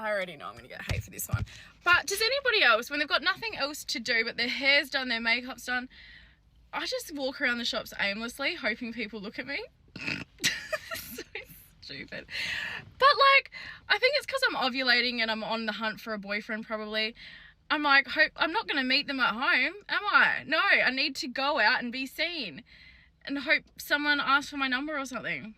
I already know I'm going to get hate for this one. But does anybody else, when they've got nothing else to do but their hair's done, their makeup's done, I just walk around the shops aimlessly hoping people look at me. So stupid. But like, I think it's because I'm ovulating and I'm on the hunt for a boyfriend probably. I'm like, I'm not going to meet them at home, am I? No, I need to go out and be seen and hope someone asks for my number or something.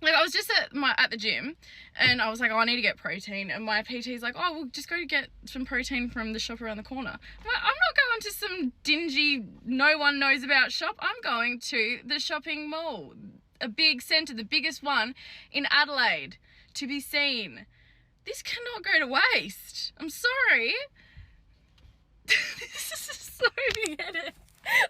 Like, I was just at the gym and I was like, oh, I need to get protein. And my PT's like, oh, we'll just go get some protein from the shop around the corner. I'm like, I'm not going to some dingy, no one knows about shop. I'm going to the shopping mall, a big centre, the biggest one in Adelaide, to be seen. This cannot go to waste. I'm sorry. This is so big-headed.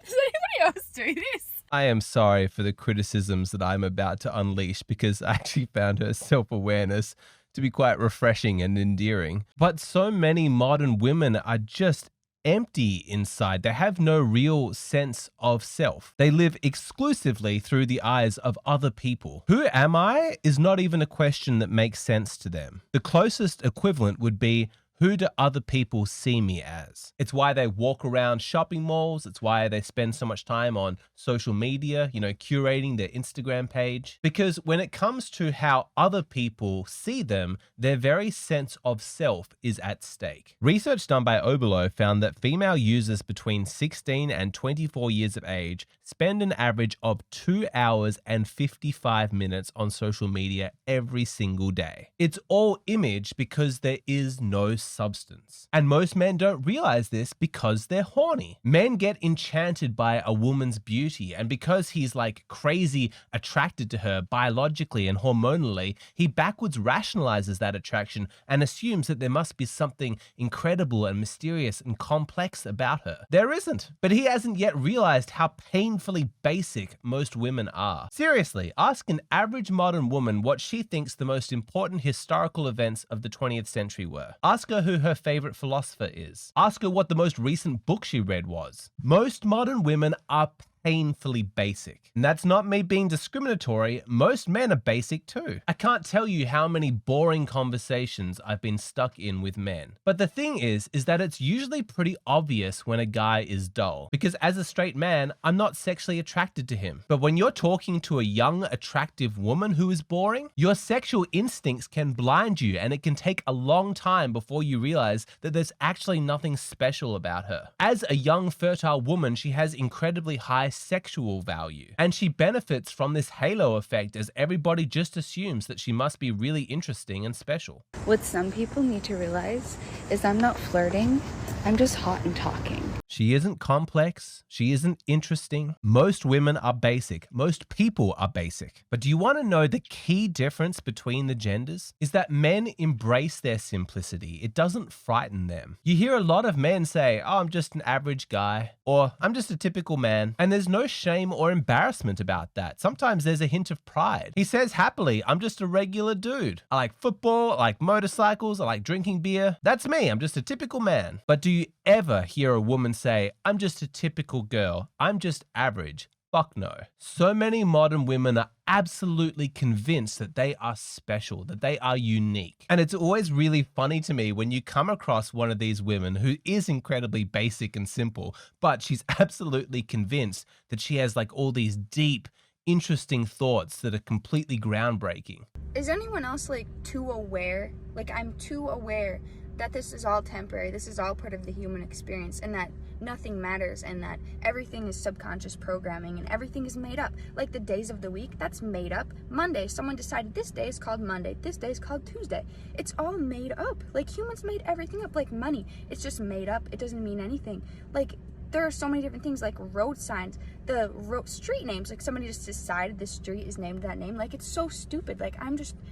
Does anybody else do this? I am sorry for the criticisms that I'm about to unleash because I actually found her self-awareness to be quite refreshing and endearing. But so many modern women are just empty inside. They have no real sense of self. They live exclusively through the eyes of other people. Who am I is not even a question that makes sense to them. The closest equivalent would be, who do other people see me as? It's why they walk around shopping malls. It's why they spend so much time on social media, curating their Instagram page. Because when it comes to how other people see them, their very sense of self is at stake. Research done by Oberlo found that female users between 16 and 24 years of age spend an average of 2 hours and 55 minutes on social media every single day. It's all image because there is no substance. And most men don't realize this because they're horny. Men get enchanted by a woman's beauty, and because he's like crazy attracted to her biologically and hormonally, he backwards rationalizes that attraction and assumes that there must be something incredible and mysterious and complex about her. There isn't, but he hasn't yet realized how painfully basic most women are. Seriously, ask an average modern woman what she thinks the most important historical events of the 20th century were. Ask her who her favorite philosopher is. Ask her what the most recent book she read was. Most modern women are painfully basic. And that's not me being discriminatory. Most men are basic too. I can't tell you how many boring conversations I've been stuck in with men. But the thing is that it's usually pretty obvious when a guy is dull. Because as a straight man, I'm not sexually attracted to him. But when you're talking to a young, attractive woman who is boring, your sexual instincts can blind you, and it can take a long time before you realize that there's actually nothing special about her. As a young, fertile woman, she has incredibly high sexual value, and she benefits from this halo effect as everybody just assumes that she must be really interesting and special. What some people need to realize is I'm not flirting, I'm just hot and talking. She isn't complex. She isn't interesting. Most women are basic. Most people are basic. But do you want to know the key difference between the genders? Is that men embrace their simplicity. It doesn't frighten them. You hear a lot of men say, oh, I'm just an average guy, or I'm just a typical man. And there's no shame or embarrassment about that. Sometimes there's a hint of pride. He says happily, I'm just a regular dude. I like football, I like motorcycles, I like drinking beer. That's me. I'm just a typical man. But do you ever hear a woman say, I'm just a typical girl, I'm just average? Fuck no. So many modern women are absolutely convinced that they are special, that they are unique. And it's always really funny to me when you come across one of these women who is incredibly basic and simple, but she's absolutely convinced that she has like all these deep, interesting thoughts that are completely groundbreaking. Is anyone else like too aware? Like, I'm too aware that this is all temporary, this is all part of the human experience, and that nothing matters, and that everything is subconscious programming, and everything is made up. Like the days of the week, that's made up. Monday, someone decided this day is called Monday, this day is called Tuesday. It's all made up. Like, humans made everything up. Like money, it's just made up. It doesn't mean anything. Like, there are so many different things, like road signs, the street names. Like, somebody just decided this street is named that name. Like, it's so stupid. Like,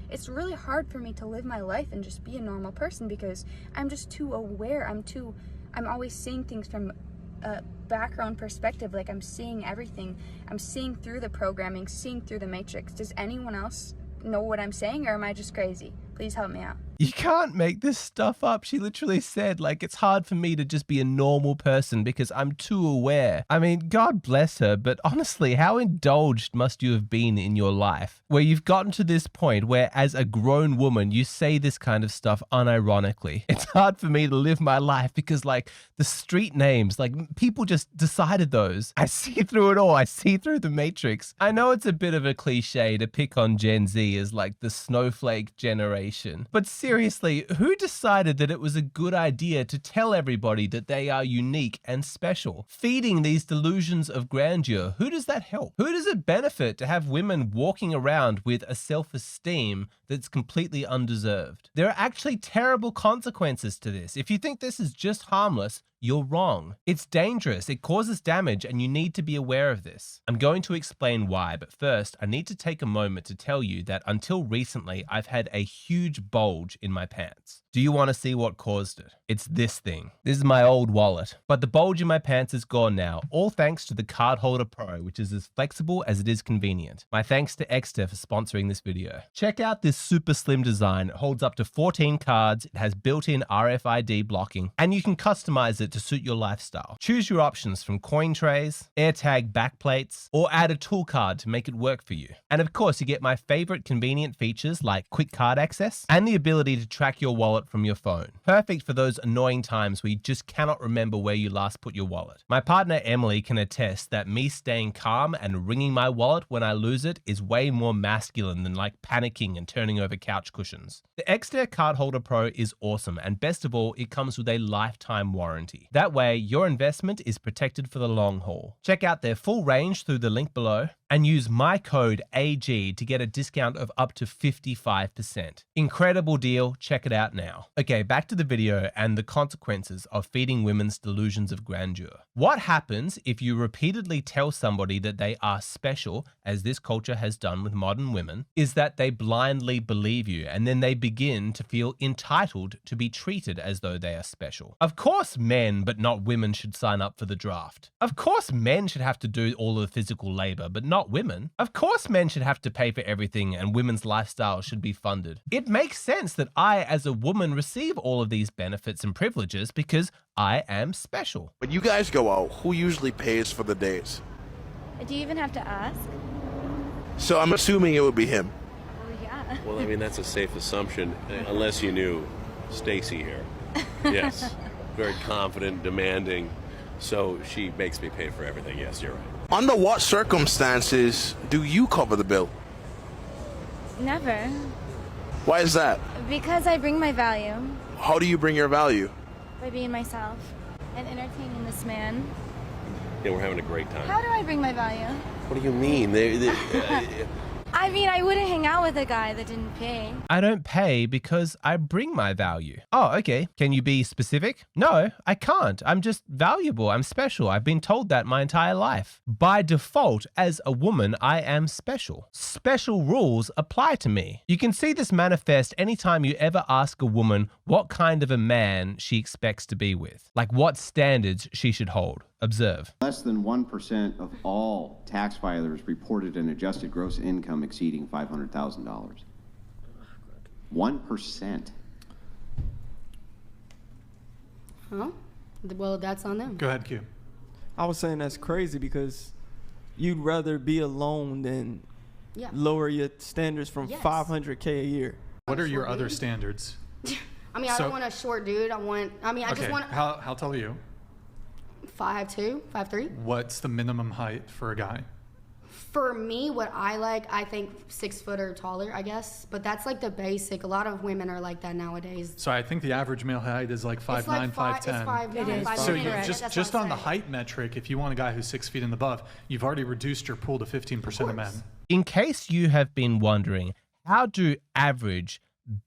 it's really hard for me to live my life and just be a normal person because I'm just too aware. I'm always seeing things from a background perspective. Like, I'm seeing everything. I'm seeing through the programming, seeing through the matrix. Does anyone else know what I'm saying, or am I just crazy? Please help me out. You can't make this stuff up. She literally said, like, it's hard for me to just be a normal person because I'm too aware. I mean, God bless her, but honestly, how indulged must you have been in your life where you've gotten to this point where as a grown woman, you say this kind of stuff unironically? It's hard for me to live my life because, like, the street names, like, people just decided those. I see through it all. I see through the matrix. I know it's a bit of a cliche to pick on Gen Z as like the snowflake generation, but seriously, who decided that it was a good idea to tell everybody that they are unique and special? Feeding these delusions of grandeur, who does that help? Who does it benefit to have women walking around with a self-esteem that's completely undeserved? There are actually terrible consequences to this. If you think this is just harmless, you're wrong. It's dangerous, it causes damage, and you need to be aware of this. I'm going to explain why, but first, I need to take a moment to tell you that until recently, I've had a huge bulge in my pants. Do you want to see what caused it? It's this thing. This is my old wallet, but the bulge in my pants is gone now, all thanks to the Cardholder Pro, which is as flexible as it is convenient. My thanks to Exter for sponsoring this video. Check out this super slim design. It holds up to 14 cards, it has built-in RFID blocking, and you can customize it to suit your lifestyle. Choose your options from coin trays, AirTag backplates, or add a tool card to make it work for you. And of course, you get my favorite convenient features like quick card access and the ability to track your wallet from your phone. Perfect for those annoying times where you just cannot remember where you last put your wallet. My partner Emily can attest that me staying calm and ringing my wallet when I lose it is way more masculine than like panicking and turning over couch cushions. The Exter Cardholder Pro is awesome, and best of all, it comes with a lifetime warranty. That way, your investment is protected for the long haul. Check out their full range through the link below and use my code AG to get a discount of up to 55%. Incredible deal, check it out now. Okay, back to the video and the consequences of feeding women's delusions of grandeur. What happens if you repeatedly tell somebody that they are special, as this culture has done with modern women, is that they blindly believe you and then they begin to feel entitled to be treated as though they are special. Of course men, but not women, should sign up for the draft. Of course men should have to do all of the physical labor, but not women. Of course men should have to pay for everything and women's lifestyle should be funded. It makes sense that I, as a woman, receive all of these benefits and privileges because I am special. When you guys go out, who usually pays for the dates? Do you even have to ask? So I'm assuming it would be him. Well, yeah. Well, I mean, that's a safe assumption, unless you knew Stacy here. Yes, very confident, demanding, so she makes me pay for everything. Yes, you're right. Under what circumstances do you cover the bill? Never. Why is that? Because I bring my value How do you bring your value? by being myself and entertaining this man. Yeah, we're having a great time. How do I bring my value? What do you mean? I mean, I wouldn't hang out with a guy that didn't pay. I don't pay because I bring my value. Oh, okay. Can you be specific? No, I can't. I'm just valuable. I'm special. I've been told that my entire life. By default, as a woman, I am special. Special rules apply to me. You can see this manifest anytime you ever ask a woman what kind of a man she expects to be with, like what standards she should hold. Observe. Less than 1% of all tax filers reported an adjusted gross income exceeding $500,000. 1%. Huh? Well, that's on them. Go ahead, Q. I was saying that's crazy because you'd rather be alone than lower your standards from $500K a year. What are your other standards? I mean, I don't want a short dude. I just want. How tall are you? 5'2", 5'3". What's the minimum height for a guy? For me, what I like, I think 6 foot or taller, I guess. But that's like the basic. A lot of women are like that nowadays. So I think the average male height is like 5'9", 5'10". It's 5'9", It is. 5'10". So That's just what on I'm the saying. height metric, if you want a guy who's 6 feet and above, you've already reduced your pool to 15% of men. In case you have been wondering, how do average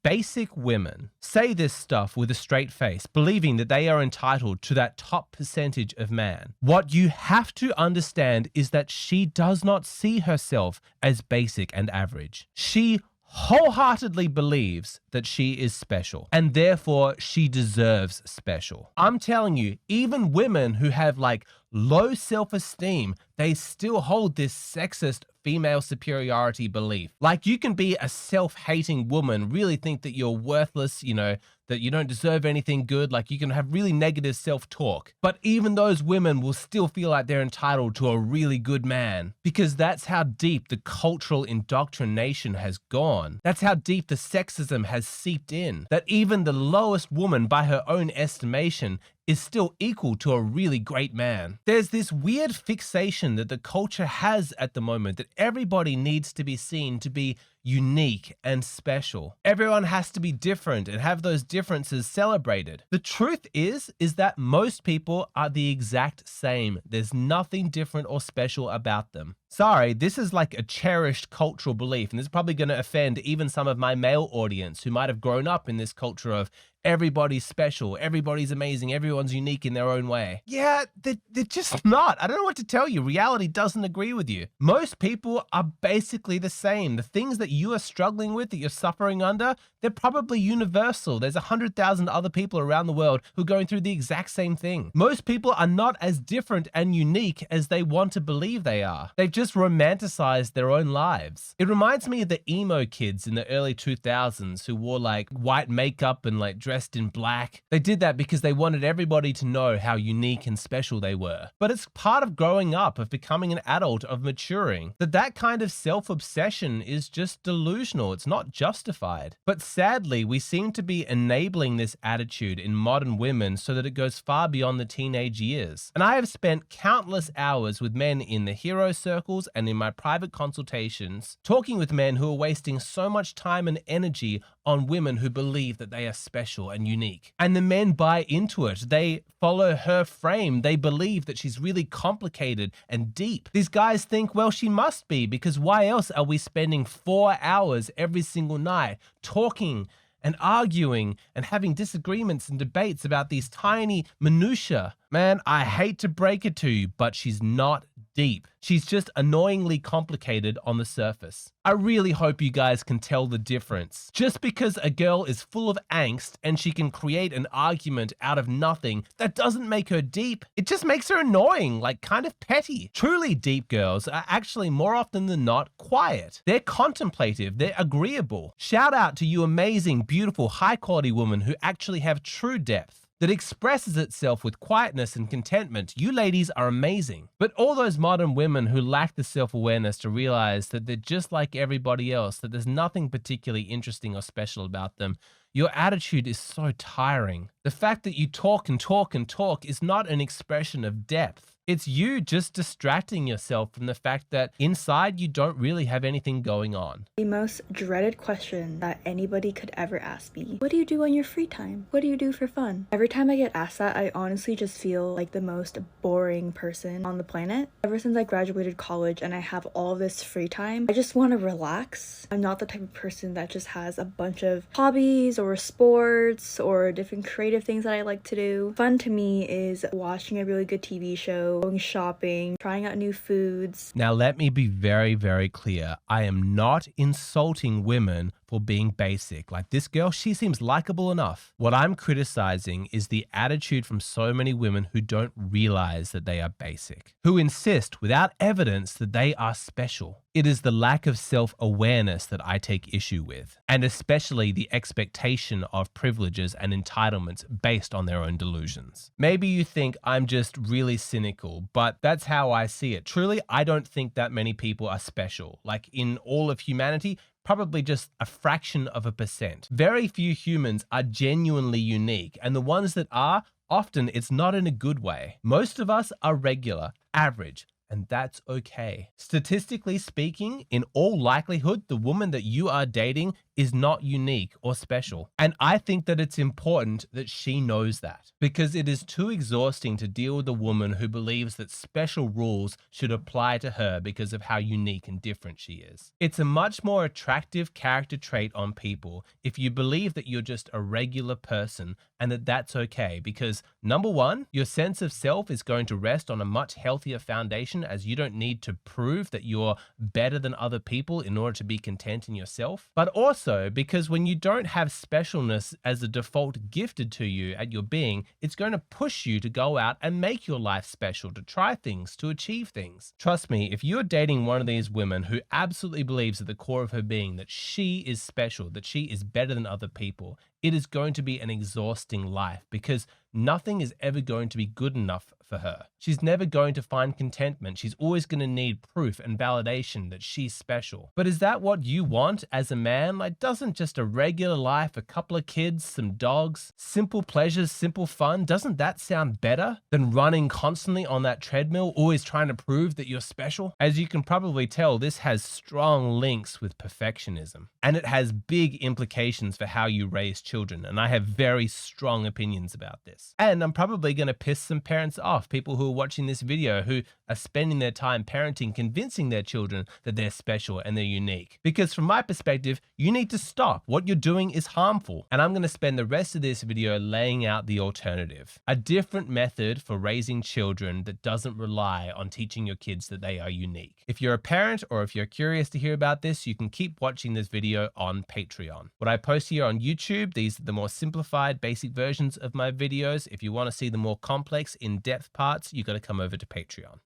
basic women say this stuff with a straight face, believing that they are entitled to that top percentage of man? What you have to understand is that she does not see herself as basic and average. She wholeheartedly believes that she is special and therefore she deserves special. I'm telling you, even women who have like low self-esteem, they still hold this sexist female superiority belief. Like, you can be a self-hating woman, really think that you're worthless, you know, that you don't deserve anything good, like you can have really negative self-talk. But even those women will still feel like they're entitled to a really good man, because that's how deep the cultural indoctrination has gone. That's how deep the sexism has seeped in, that even the lowest woman, by her own estimation, is still equal to a really great man. There's this weird fixation that the culture has at the moment that everybody needs to be seen to be unique and special. Everyone has to be different and have those differences celebrated. The truth is that most people are the exact same. There's nothing different or special about them. Sorry, this is like a cherished cultural belief, and this is probably going to offend even some of my male audience who might have grown up in this culture of everybody's special, everybody's amazing, everyone's unique in their own way. Yeah, they're just not. I don't know what to tell you. Reality doesn't agree with you. Most people are basically the same. The things that you are struggling with, that you're suffering under, they're probably universal. There's 100,000 other people around the world who are going through the exact same thing. Most people are not as different and unique as they want to believe they are. They've just romanticized their own lives. It reminds me of the emo kids in the early 2000s who wore like white makeup and like dressed in black. They did that because they wanted everybody to know how unique and special they were. But it's part of growing up, of becoming an adult, of maturing, that kind of self-obsession is just delusional. It's not justified. But sadly, we seem to be enabling this attitude in modern women so that it goes far beyond the teenage years. And I have spent countless hours with men in the hero circles and in my private consultations, talking with men who are wasting so much time and energy on women who believe that they are special and unique. And the men buy into it. They follow her frame. They believe that she's really complicated and deep. These guys think, well, she must be, because why else are we spending 4 hours every single night talking and arguing and having disagreements and debates about these tiny minutiae? Man, I hate to break it to you, but she's not deep. She's just annoyingly complicated on the surface. I really hope you guys can tell the difference. Just because a girl is full of angst and she can create an argument out of nothing, that doesn't make her deep. It just makes her annoying, like kind of petty. Truly deep girls are actually more often than not quiet. They're contemplative, they're agreeable. Shout out to you amazing, beautiful, high quality women who actually have true depth that expresses itself with quietness and contentment. You ladies are amazing. But all those modern women who lack the self-awareness to realize that they're just like everybody else, that there's nothing particularly interesting or special about them, your attitude is so tiring. The fact that you talk and talk and talk is not an expression of depth. It's you just distracting yourself from the fact that inside you don't really have anything going on. The most dreaded question that anybody could ever ask me: what do you do on your free time? What do you do for fun? Every time I get asked that, I honestly just feel like the most boring person on the planet. Ever since I graduated college and I have all this free time, I just want to relax. I'm not the type of person that just has a bunch of hobbies or sports or different creative things that I like to do. Fun to me is watching a really good TV show, going shopping, trying out new foods. Now, let me be very, very clear. I am not insulting women for being basic. Like, this girl, she seems likable enough. What I'm criticizing is the attitude from so many women who don't realize that they are basic, who insist without evidence that they are special. It is the lack of self-awareness that I take issue with, and especially the expectation of privileges and entitlements based on their own delusions. Maybe you think I'm just really cynical, but that's how I see it. Truly, I don't think that many people are special. Like, in all of humanity, probably just a fraction of a percent. Very few humans are genuinely unique, and the ones that are, often it's not in a good way. Most of us are regular, average, and that's okay. Statistically speaking, in all likelihood, the woman that you are dating is not unique or special. And I think that it's important that she knows that, because it is too exhausting to deal with a woman who believes that special rules should apply to her because of how unique and different she is. It's a much more attractive character trait on people if you believe that you're just a regular person and that that's okay, because number one, your sense of self is going to rest on a much healthier foundation, as you don't need to prove that you're better than other people in order to be content in yourself. But also, also because when you don't have specialness as a default gifted to you at your being, it's going to push you to go out and make your life special, to try things, to achieve things. Trust me, if you're dating one of these women who absolutely believes at the core of her being that she is special, that she is better than other people, it is going to be an exhausting life because nothing is ever going to be good enough for her. She's never going to find contentment. She's always going to need proof and validation that she's special. But is that what you want as a man? Like, doesn't just a regular life, a couple of kids, some dogs, simple pleasures, simple fun, doesn't that sound better than running constantly on that treadmill, always trying to prove that you're special? As you can probably tell, this has strong links with perfectionism, and it has big implications for how you raise children. And I have very strong opinions about this. And I'm probably going to piss some parents off, people who are watching this video who are spending their time parenting, convincing their children that they're special and they're unique. Because from my perspective, you need to stop. What you're doing is harmful. And I'm going to spend the rest of this video laying out the alternative. A different method for raising children that doesn't rely on teaching your kids that they are unique. If you're a parent or if you're curious to hear about this, you can keep watching this video on Patreon. What I post here on YouTube, these are the more simplified, basic versions of my videos. If you want to see the more complex, in-depth parts, you got to come over to Patreon.